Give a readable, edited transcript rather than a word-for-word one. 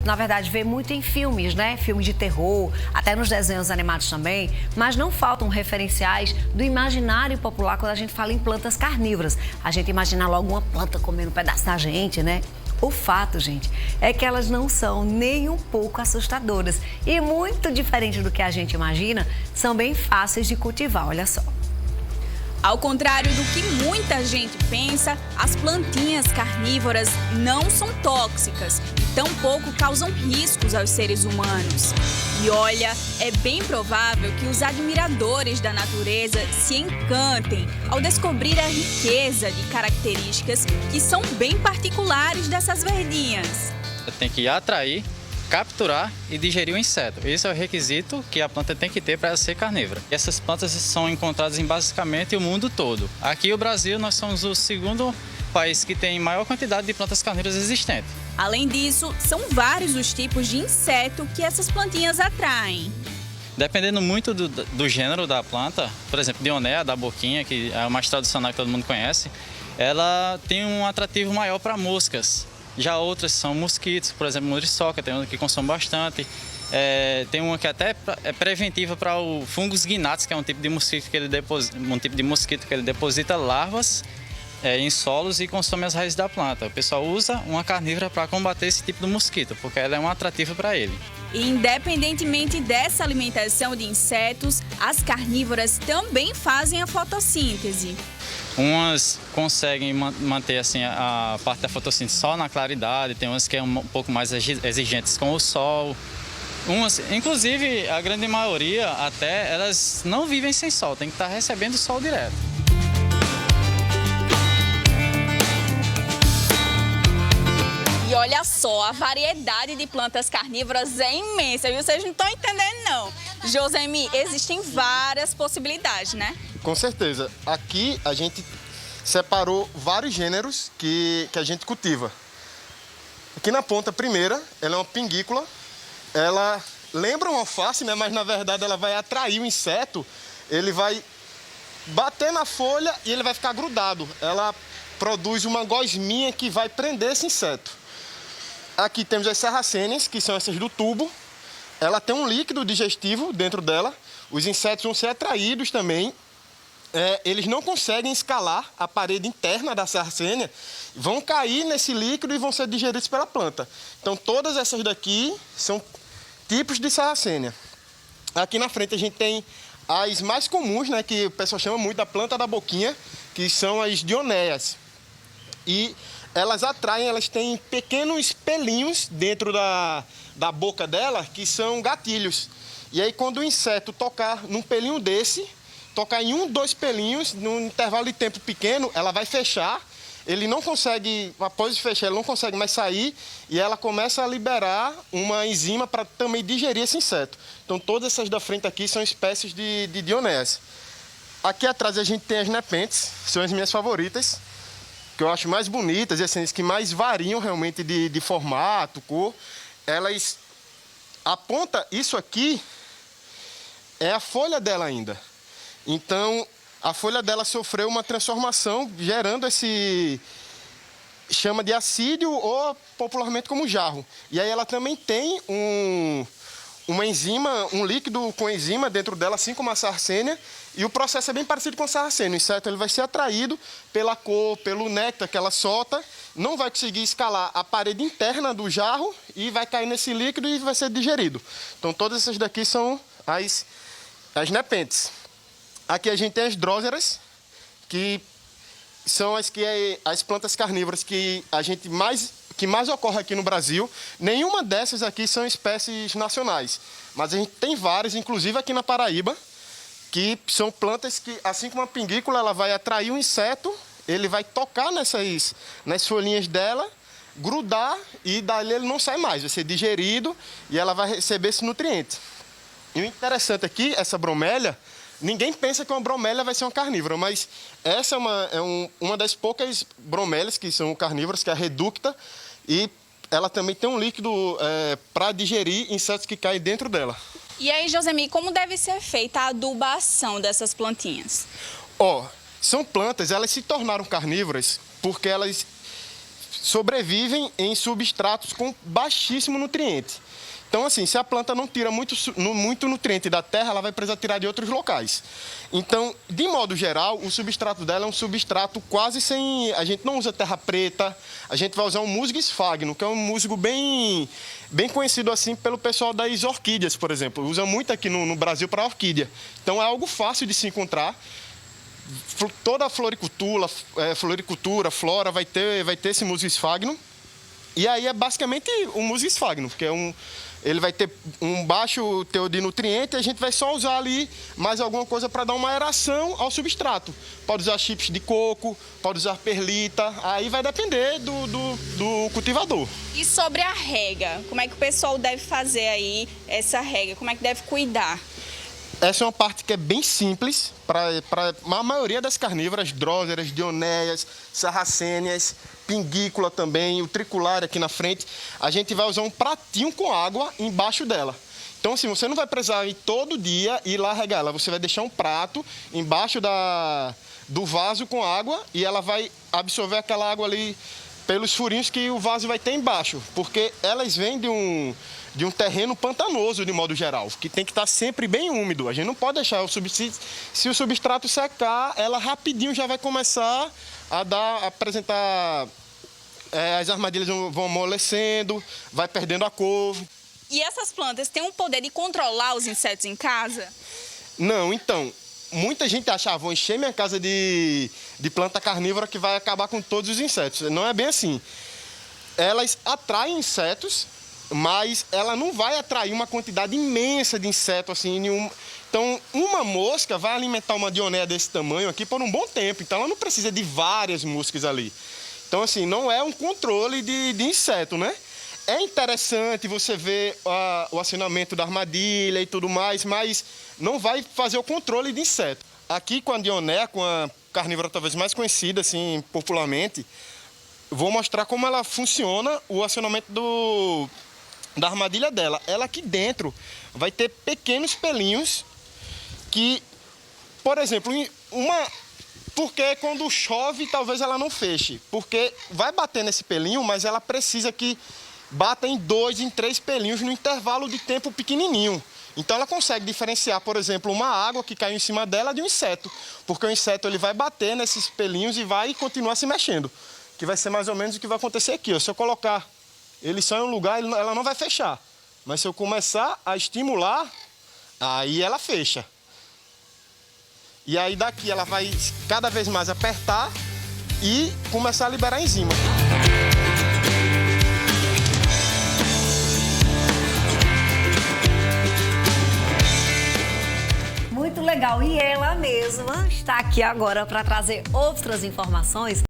na verdade, vê muito em filmes, né? Filmes de terror, até nos desenhos animados também, mas não faltam referenciais do imaginário popular quando a gente fala em plantas carnívoras. A gente imagina logo uma planta comendo um pedaço da gente, né? O fato, gente, é que elas não são nem um pouco assustadoras e muito diferente do que a gente imagina, são bem fáceis de cultivar, olha só. Ao contrário do que muita gente pensa, as plantinhas carnívoras não são tóxicas e tampouco causam riscos aos seres humanos. E olha, é bem provável que os admiradores da natureza se encantem ao descobrir a riqueza de características que são bem particulares dessas verdinhas. Tem que atrair, capturar e digerir o inseto. Esse é o requisito que a planta tem que ter para ser carnívora. E essas plantas são encontradas em basicamente o mundo todo. Aqui no Brasil, nós somos o segundo país que tem maior quantidade de plantas carnívoras existentes. Além disso, são vários os tipos de inseto que essas plantinhas atraem. Dependendo muito do gênero da planta, por exemplo, Dionea, da boquinha, que é a mais tradicional que todo mundo conhece, ela tem um atrativo maior para moscas. Já outras são mosquitos, por exemplo, muriçoca, tem uma que consome bastante. Tem uma que até é preventiva para o fungus gnats, que é um tipo de mosquito que ele deposita larvas em solos e consome as raízes da planta. O pessoal usa uma carnívora para combater esse tipo de mosquito, porque ela é um atrativo para ele. Independentemente dessa alimentação de insetos, as carnívoras também fazem a fotossíntese. Umas conseguem manter assim, a parte da fotossíntese só na claridade, tem umas que é um pouco mais exigentes com o sol. Umas, inclusive, a grande maioria até, elas não vivem sem sol, tem que estar recebendo sol direto. E olha só, a variedade de plantas carnívoras é imensa, viu? Vocês não estão entendendo, não. Josemi, existem várias possibilidades, né? Com certeza. Aqui a gente separou vários gêneros que a gente cultiva. Aqui na ponta primeira, ela é uma pinguícula. Ela lembra uma alface, né? Mas na verdade ela vai atrair o inseto. Ele vai bater na folha e ele vai ficar grudado. Ela produz uma gosminha que vai prender esse inseto. Aqui temos as sarracênias, que são essas do tubo. Ela tem um líquido digestivo dentro dela. Os insetos vão ser atraídos também. Eles não conseguem escalar a parede interna da sarracênia, vão cair nesse líquido e vão ser digeridos pela planta. Então, todas essas daqui são tipos de sarracênia. Aqui na frente a gente tem as mais comuns, né, que o pessoal chama muito da planta da boquinha, que são as dionéias. E elas atraem, elas têm pequenos pelinhos dentro da boca dela, que são gatilhos. E aí, quando o inseto tocar num pelinho desse, tocar em 1, 2 pelinhos, num intervalo de tempo pequeno, ela vai fechar, ele não consegue, após fechar, ele não consegue mais sair, e ela começa a liberar uma enzima para também digerir esse inseto. Então, todas essas da frente aqui são espécies de dionéias. Aqui atrás a gente tem as nepentes, são as minhas favoritas, que eu acho mais bonitas, e assim, as que mais variam realmente de formato, cor. Elas, a ponta, isso aqui, é a folha dela ainda. Então, a folha dela sofreu uma transformação, gerando esse, chama de assídio ou popularmente como jarro. E aí ela também tem uma enzima, um líquido com enzima dentro dela, assim como a sarracênia, e o processo é bem parecido com a sarracênia. O inseto ele vai ser atraído pela cor, pelo néctar que ela solta, não vai conseguir escalar a parede interna do jarro e vai cair nesse líquido e vai ser digerido. Então, todas essas daqui são as nepentes. Aqui a gente tem as dróseras, que são as plantas carnívoras que mais ocorre aqui no Brasil. Nenhuma dessas aqui são espécies nacionais, mas a gente tem várias, inclusive aqui na Paraíba, que são plantas que, assim como a pinguícula, ela vai atrair o inseto, ele vai tocar nas folhinhas dela, grudar e dali ele não sai mais, vai ser digerido e ela vai receber esse nutriente. E o interessante aqui, essa bromélia, ninguém pensa que uma bromélia vai ser uma carnívora, mas essa é uma das poucas bromélias que são carnívoras, que é a reducta, e ela também tem um líquido para digerir insetos que caem dentro dela. E aí, Josemi, como deve ser feita a adubação dessas plantinhas? São plantas, elas se tornaram carnívoras porque elas sobrevivem em substratos com baixíssimo nutriente. Então, assim, se a planta não tira muito nutriente da terra, ela vai precisar tirar de outros locais. Então, de modo geral, o substrato dela é um substrato quase sem... A gente não usa terra preta, a gente vai usar um musgo esfagno, que é um musgo bem conhecido assim pelo pessoal das orquídeas, por exemplo. Usa muito aqui no Brasil para orquídea. Então, é algo fácil de se encontrar. Toda a floricultura, flora, vai ter esse musgo esfagno. E aí é basicamente o musgo esfagno, que ele vai ter um baixo teor de nutriente e a gente vai só usar ali mais alguma coisa para dar uma aeração ao substrato. Pode usar chips de coco, pode usar perlita, aí vai depender do cultivador. E sobre a rega, como é que o pessoal deve fazer aí essa rega? Como é que deve cuidar? Essa é uma parte que é bem simples para a maioria das carnívoras, dróseras, dioneias, sarracênias, pinguícula também, o triculário aqui na frente. A gente vai usar um pratinho com água embaixo dela. Então, assim, você não vai precisar ir todo dia e ir lá regar ela. Você vai deixar um prato embaixo do vaso com água e ela vai absorver aquela água ali pelos furinhos que o vaso vai ter embaixo. Porque elas vêm de um terreno pantanoso, de modo geral, que tem que estar sempre bem úmido. A gente não pode deixar se o substrato secar, ela rapidinho já vai começar a apresentar... as armadilhas vão amolecendo, vai perdendo a cor. E essas plantas têm o poder de controlar os insetos em casa? Não, então, muita gente acha, vou encher minha casa de planta carnívora que vai acabar com todos os insetos. Não é bem assim. Elas atraem insetos, mas ela não vai atrair uma quantidade imensa de inseto assim, Então, uma mosca vai alimentar uma dionéia desse tamanho aqui por um bom tempo. Então, ela não precisa de várias moscas ali. Então, assim, não é um controle de inseto, né? É interessante você ver o acionamento da armadilha e tudo mais, mas não vai fazer o controle de inseto. Aqui com a dionéia, com a carnívora talvez mais conhecida, assim, popularmente, vou mostrar como ela funciona, o acionamento da armadilha dela. Ela aqui dentro vai ter pequenos pelinhos que, por exemplo, porque quando chove talvez ela não feche, porque vai bater nesse pelinho, mas ela precisa que bata em 2, em 3 pelinhos no intervalo de tempo pequenininho. Então ela consegue diferenciar, por exemplo, uma água que caiu em cima dela de um inseto, porque o inseto ele vai bater nesses pelinhos e vai continuar se mexendo, que vai ser mais ou menos o que vai acontecer aqui. Ó. Se eu colocar ele só em um lugar, ela não vai fechar. Mas se eu começar a estimular, aí ela fecha. E aí daqui ela vai cada vez mais apertar e começar a liberar enzima. Muito legal. E ela mesma está aqui agora para trazer outras informações